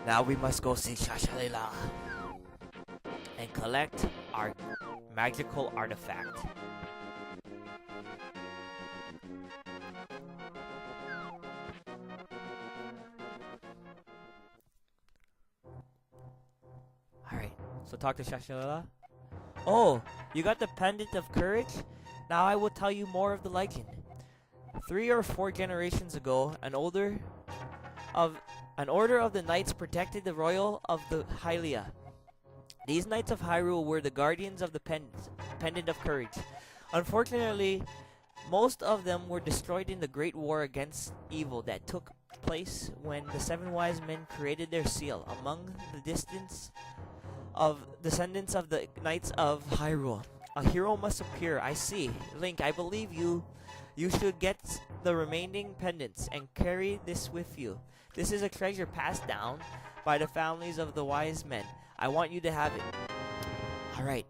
Now we must go see Sahasrahla and collect our magical artifact. Alright, so talk to Sahasrahla. Oh, you got the pendant of courage? Now I will tell you more of the legend. 3 or 4 generations ago, an order of the knights protected the royal of the Hylia. These knights of Hyrule were the guardians of the pendant of courage. Unfortunately, most of them were destroyed in the great war against evil that took place when the 7 wise men created their seal among the descendants of the knights of Hyrule. A hero must appear. I see. Link, I believe you. You should get the remaining pendants and carry this with you. This is a treasure passed down by the families of the wise men. I want you to have it. Alright,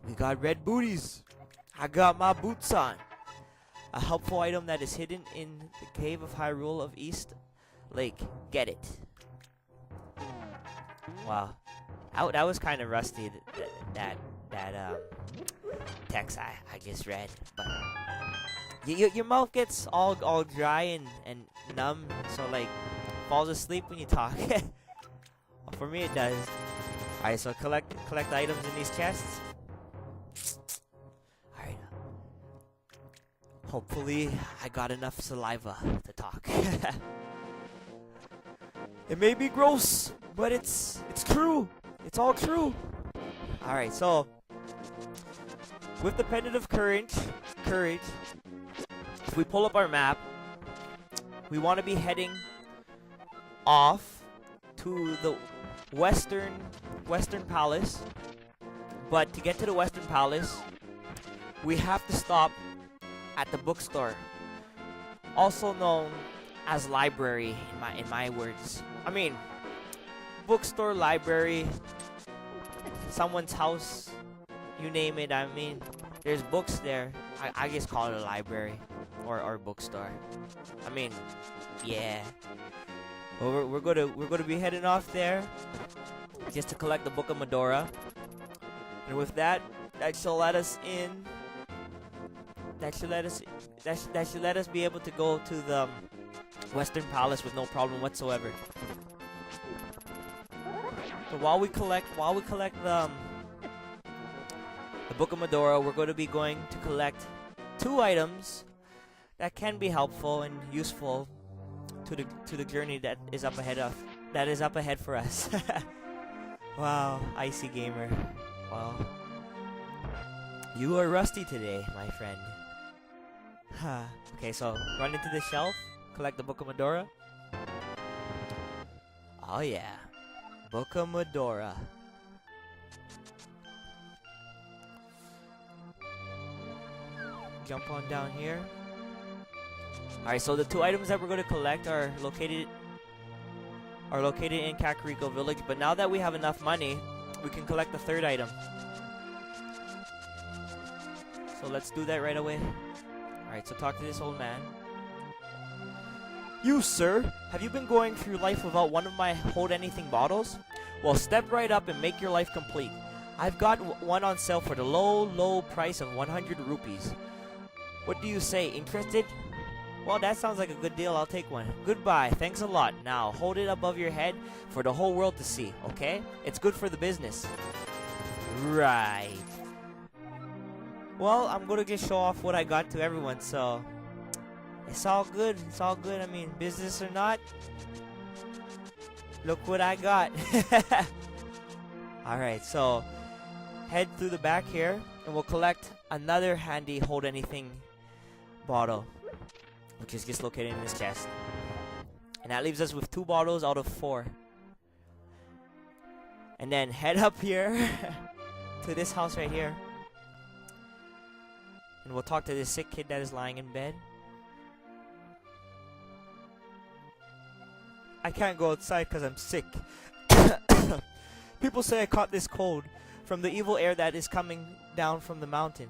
we got red booties. I got my boots on. A helpful item that is hidden in the cave of Hyrule of East Lake. Get it. Wow. That was kind of rusty, that text I just read. But your mouth gets all dry and numb, so like falls asleep when you talk. Well, for me it does. Alright, so collect items in these chests. Alright. Hopefully I got enough saliva to talk. It may be gross, but it's true. It's all true. Alright, so with the pendant of courage, if we pull up our map, we want to be heading off to the western palace. But to get to the western palace, we have to stop at the bookstore, also known as library in my words. I mean, bookstore, library, someone's house, you name it. I mean, there's books there. I just call it a library or bookstore. I mean, yeah. Well, we're gonna be heading off there just to collect the Book of Medora, and with that shall let us in. That should let us be able to go to the Western Palace with no problem whatsoever. So while we collect the Book of Medora, we're going to be going to collect 2 items that can be helpful and useful to the journey that is up ahead for us. Wow, icy gamer. Wow, you are rusty today, my friend. Okay, so run into the shelf, collect the Book of Medora. Oh yeah, Book of Medora. Jump on down here. Alright, so the 2 items that we're going to collect are located in Kakariko Village, but now that we have enough money, we can collect the 3rd item. So let's do that right away. Alright, so talk to this old man. You, sir, have you been going through life without one of my hold anything bottles? Well, step right up and make your life complete. I've got one on sale for the low price of 100 rupees. What do you say, interested? Well, that sounds like a good deal. I'll take one. Goodbye. Thanks a lot. Now, hold it above your head for the whole world to see, okay? It's good for the business. Right. Well, I'm going to just show off what I got to everyone, so it's all good. It's all good. I mean, business or not, look what I got. Alright, so head through the back here, and we'll collect another handy hold anything bottle, which is just located in this chest. And that leaves us with 2 bottles out of 4. And then head up here to this house right here. And we'll talk to this sick kid that is lying in bed. I can't go outside because I'm sick. People say I caught this cold from the evil air that is coming down from the mountain.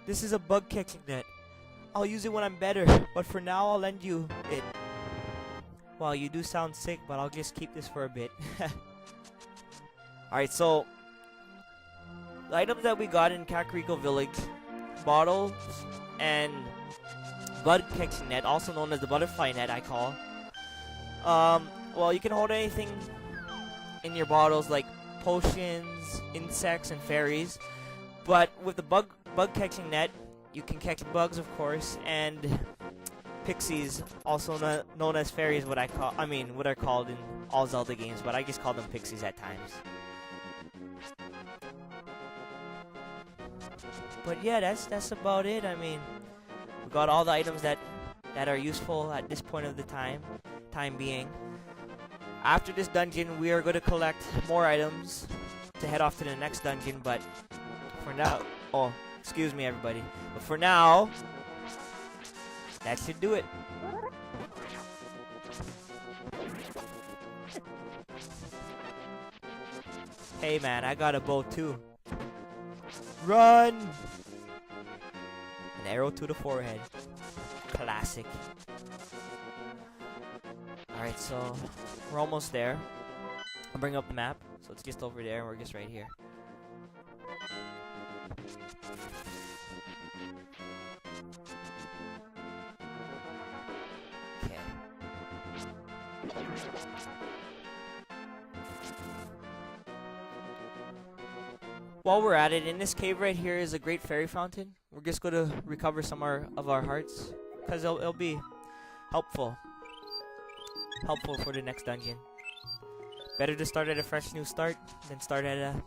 This is a bug catching net. I'll use it when I'm better, but for now I'll lend you it. Wow, you do sound sick, but I'll just keep this for a bit. Alright, so the items that we got in Kakariko Village, bottles and bug catching net, also known as the butterfly net, I call. Well, you can hold anything in your bottles like potions, insects, and fairies. But with the bug catching net, you can catch bugs, of course, and pixies, also known as fairies. What are called in all Zelda games, but I just call them pixies at times. But yeah, that's about it. I mean, we got all the items that are useful at this point of the time being. After this dungeon, we are going to collect more items to head off to the next dungeon, but for now, oh, excuse me everybody, but for now, that should do it. Hey man, I got a bow too. Run! An arrow to the forehead. Classic. Alright, so we're almost there. I'll bring up the map. So it's just over there and we're just right here. Okay. While we're at it, in this cave right here is a great fairy fountain. We're just going to recover some of our hearts, because it'll be helpful for the next dungeon. Better to start at a fresh new start than start at a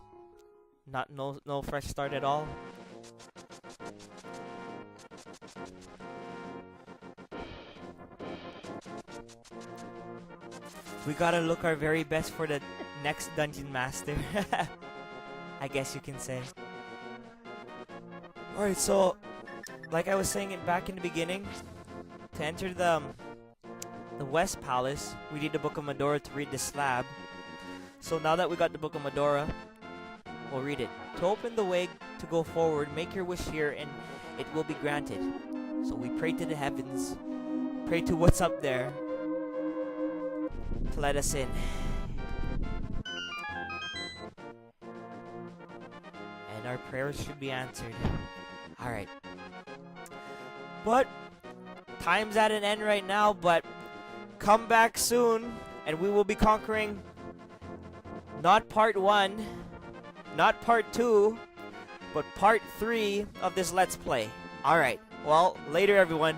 no fresh start at all. We gotta look our very best for the next dungeon master. I guess you can say. Alright, so like I was saying back in the beginning, to enter the West Palace, we need the Book of Medora to read the slab. So now that we got the Book of Medora, we'll read it. To open the way to go forward, make your wish here and it will be granted. So we pray to the heavens, pray to what's up there to let us in. And our prayers should be answered. Alright. But time's at an end right now, but come back soon and we will be conquering not part 1, not part 2, but part 3 of this Let's Play. Alright, well, later everyone.